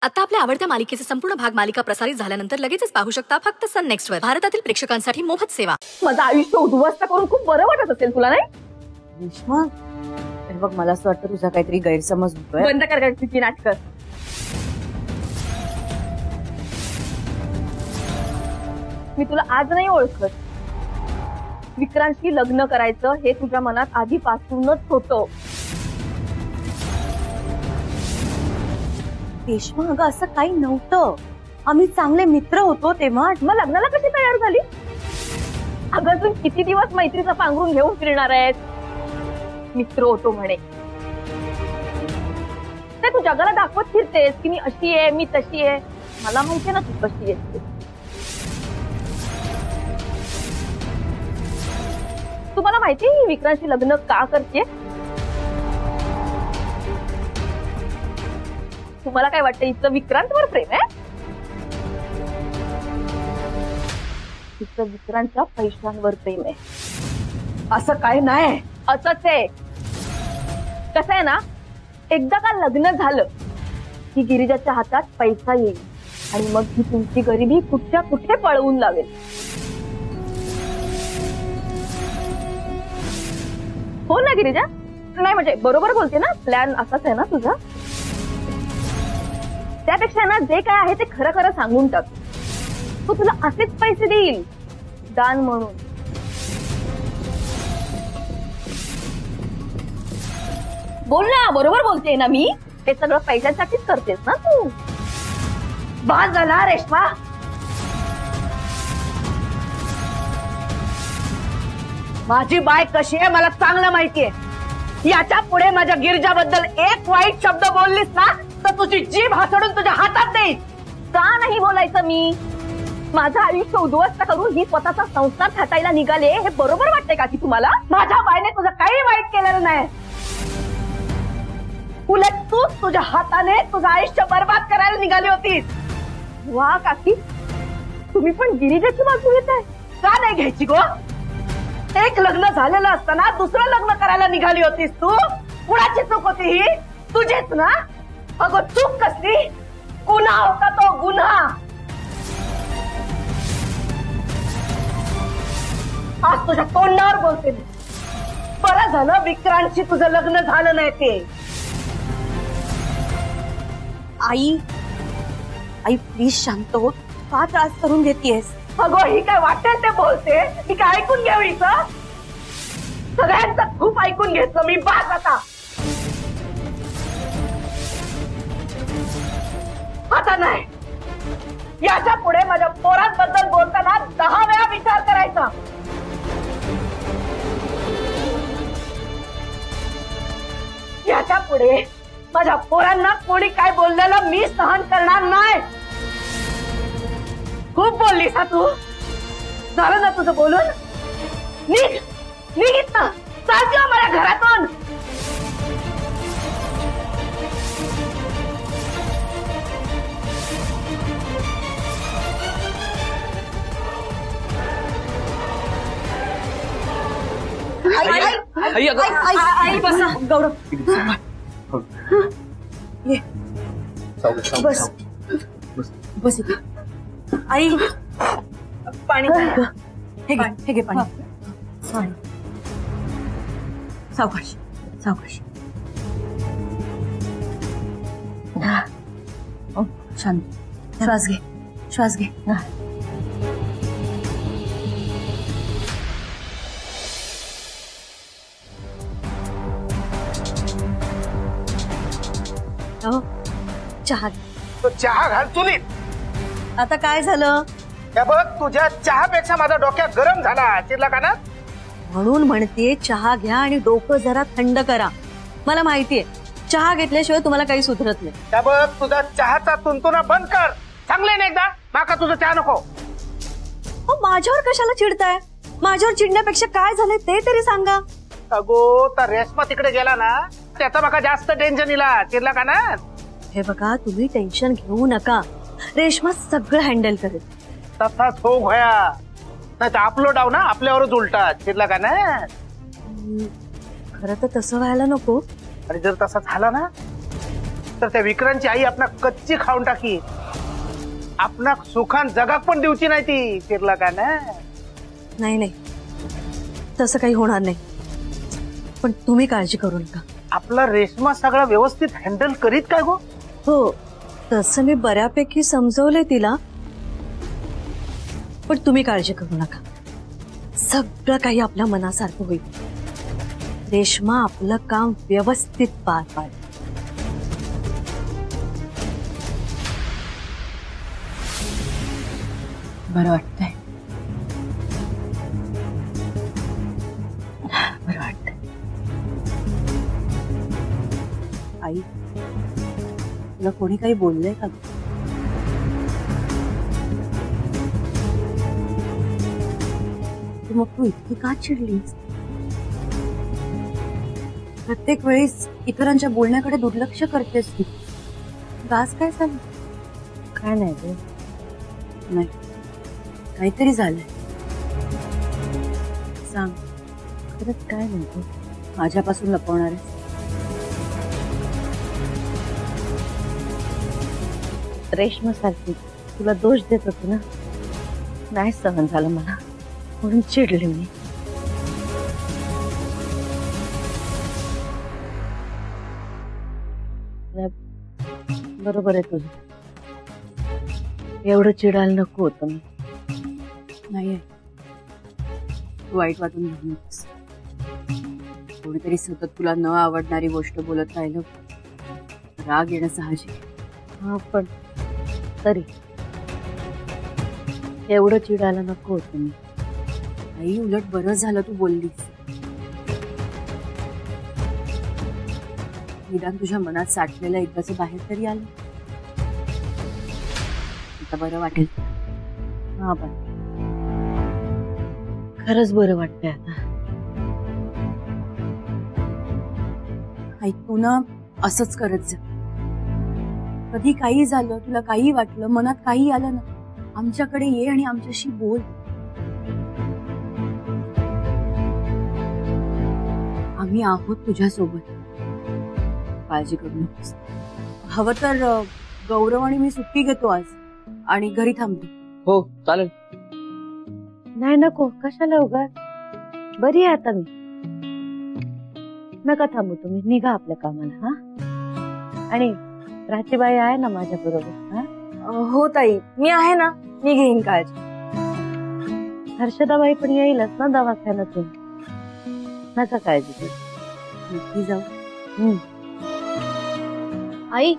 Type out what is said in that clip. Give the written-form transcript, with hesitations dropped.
आता आपल्या आवडत्या मालिकेचे संपूर्ण भाग मालिका प्रसारित झाल्यानंतर लगेचच पाहू शकता फक्त सन नेक्स्ट वर. भारतातील प्रेक्षकांसाठी मोफत सेवा. माझं आयुष्य उद्ध्वस्त करून खूप बरं वाटत असेल तुला, नाही? रेश्मा, बघ मला असं वाटतं तुझा काहीतरी गैरसमज होतोय. बंद कर तिची नाटकं. मी तुला आज नाही ओळखत. विक्रांतशी लग्न करायचं हे तुझ्या मनात आधीपासूनच होतं. रेश्मा, अगं असं काही नव्हतं. आम्ही चांगले मित्र होतो तेव्हा. मग लग्नाला कशी तयार झाली? अगं तू किती दिवस मैत्रीचा पांघरून घेऊन फिरणार आहेस? मित्र होतो म्हणे ते तू जगाला दाखवत फिरतेस की मी अशी आहे, मी तशी आहे. मला माहितीये ना तू कशी आहेस. तुम्हाला माहितीये विक्रांतशी लग्न का करते? तुम्हाला काय वाटतं हिचं विक्रांतवर प्रेम आहे? हिचं विक्रांतच्या पैशांवर प्रेम आहे. असं काय नाही. असंच आहे. कसं आहे ना, एकदा का लग्न झालं की गिरिजाच्या हातात पैसा येईल आणि मग ही तुमची गरिबी कुठच्या कुठे पळवून लावेल. हो ना गिरिजा? नाही म्हणजे बरोबर बोलते ना? प्लॅन असाच आहे ना तुझा? त्यापेक्षा ना जे काय आहे ते खरं खरं सांगून टाक. तो तुला असेच पैसे देईल दान म्हणून. बोल ना, बरोबर बोलते ना मी? हे सगळं पैशांसाठीच करतेस ना तू? बास झाला रेश्मा. माझी बाय कशी आहे मला चांगलं माहितीये. याच्या पुढे माझ्या गिरिजाबद्दल एक वाईट शब्द बोललीस ना तर तुझी जीभ हासडून तुझ्या हातात देईल. का नाही बोलायचं मी? माझं आयुष्य उद्ध्वस्त करून ही स्वतःचा संसार थाटायला निघाले हे बरोबर वाटतंय का की तुम्हाला? माझ्या बायने तुझं काही वाईट केलेलं नाही. उलट तू तुझ्या हाताने तुझं आयुष्य बर्बाद करायला निघाली होतीस. वा काकी, तुम्ही पण गिरिजाची बाजू घेताय? का नाही घ्यायची गो? एक लग्न झालेलं असताना दुसरं लग्न करायला निघाली होतीस तू. कुणाची चूक होती ही? तुझीच ना? अगं चूक कसली? गुन्हा होता तो, गुन्हा. आज तुझ्या तोंडावर बोलते मी. बरं झालं विक्रांतशी तुझं लग्न झालं नाही ते. आई आई प्लीज शांत हो. का त्रास करून घेतेस? अगो ही काय वाटेल ते बोलते. ही काय ऐकून घ्यावी का? सगळ्यांचं खूप ऐकून घेतलं मी. बास आता. आता नाही. याच्या पुढे माझ्या पोरांबद्दल बोलताना 10 वेळा विचार करायचा. याच्या पुढे माझ्या पोरांना कोणी काय बोललेलं मी सहन करणार नाही. खूप बोललीस हा तू. झालं ना तुझं बोलून? निघ निघ ना. चाल किंवा माझ्या घरातून. आई बसा. गौरव ये बस बस इथे. आई पाणी हे घे पाणी. सावकाश सावकाश. शांत. श्वास घे श्वास घे. चहा. तो चहा घाल चुलीत. आता काय झालं? हे बघ तुझ्या चहापेक्षा माझा डोक्यात गरम झाला. चिरला का ना? म्हणून म्हणते चहा घ्या आणि डोकं जरा थंड करा. मला माहितीये चहा घेतल्याशिवाय तुम्हाला काही सुधरत नाही. हे बघ तुझा चहाचा तुंतुना बंद कर. चांगले ना एकदा. माका तुझं चहा नको. हो माझ्यावर कशाला चिडताय? माझ्यावर चिडण्यापेक्षा काय झालंय ते तरी सांगा. अगो तर रेश्मा तिकडे गेला ना त्याचा बघा जास्त टेन्शन इला. चिरला का ना? हे बघा तुम्ही टेन्शन घेऊ नका. रेश्मा सगळं हँडल करेल. तसाच हो भया. नाही तर आपलो डाव ना आपल्यावरच उलटा. चिरला का ना? खरं तर तसं व्हायला नको. आणि जर तसा झाला ना तर त्या विक्रांतची आई आपणा कच्ची खाऊन टाकी. आपणा सुखान जगाक पण देऊची नाही ती. फिरला का ना? नाही नाही, तसं काही होणार नाही. पण तुम्ही काळजी करू नका. आपला रेशमा सगळं व्यवस्थित हँडल करीत काय गो? हो, तसं मी बऱ्यापैकी समजवलंय तिला. पण तुम्ही काळजी करू नका, सगळं काही आपल्या मनासारखं होईल. रेश्मा आपलं काम व्यवस्थित पार पाडेल. बरं वाटतंय, बरं वाटतंय. आई, तुला कोणी काही बोललंय का? मग तू इतकी का चिडलीस? प्रत्येक वेळेस इतरांच्या बोलण्याकडे दुर्लक्ष करतेस तू. आज काय झालं? काय नाही रे, नाही, काहीतरी झालंय. सांग. खरंच काय नाही रे. माझ्यापासून लपवणार आहेस? रेश्मा सारखी तुला दोष देत होते ना, नाही सहन झालं मला, म्हणून चिडले मी. बरोबर आहे तुझं, एवढं चिडायला नको होतं मी. नाही, तू वाईट वाटून घेऊ नकोस. कोणीतरी सतत तुला न आवडणारी गोष्ट बोलत राहिलं, राग येणं साहजिक. हा, पण तरी एवढं चिडायला नको होतं मी. आई, उलट बरं झालं तू बोललीस. निदान तुझ्या मनात साठलेलं एकदाच बाहेर तरी आलं. आता बरं वाटेल. हा, पण खरंच बरं वाटतंय आता. आई, तू ना असंच करत जा. कधी काही झालं, तुला काही वाटलं, मनात काही आलं ना, आमच्याकडे ये आणि आमच्याशी बोल. आम्ही आहोत तुझ्यासोबत, काळजी करू नकोस. हवं तर गौरव आणि मी सुट्टी घेतो आज आणि घरी थांबतो. हो चालेल. नाही नको, कशाला उगाच. बरी आहे आता मी. नका थांबू, तुम्ही निघा आपल्या कामाला. हा, आणि प्राचीबाई आहे ना माझ्या बरोबर. हा, हो ताई, मी आहे ना, मी घेईन काळजी. हर्षदाबाई पण येईलच ना दवाखान्यातून. नका काळजी करू. नक्की जाऊ. आई,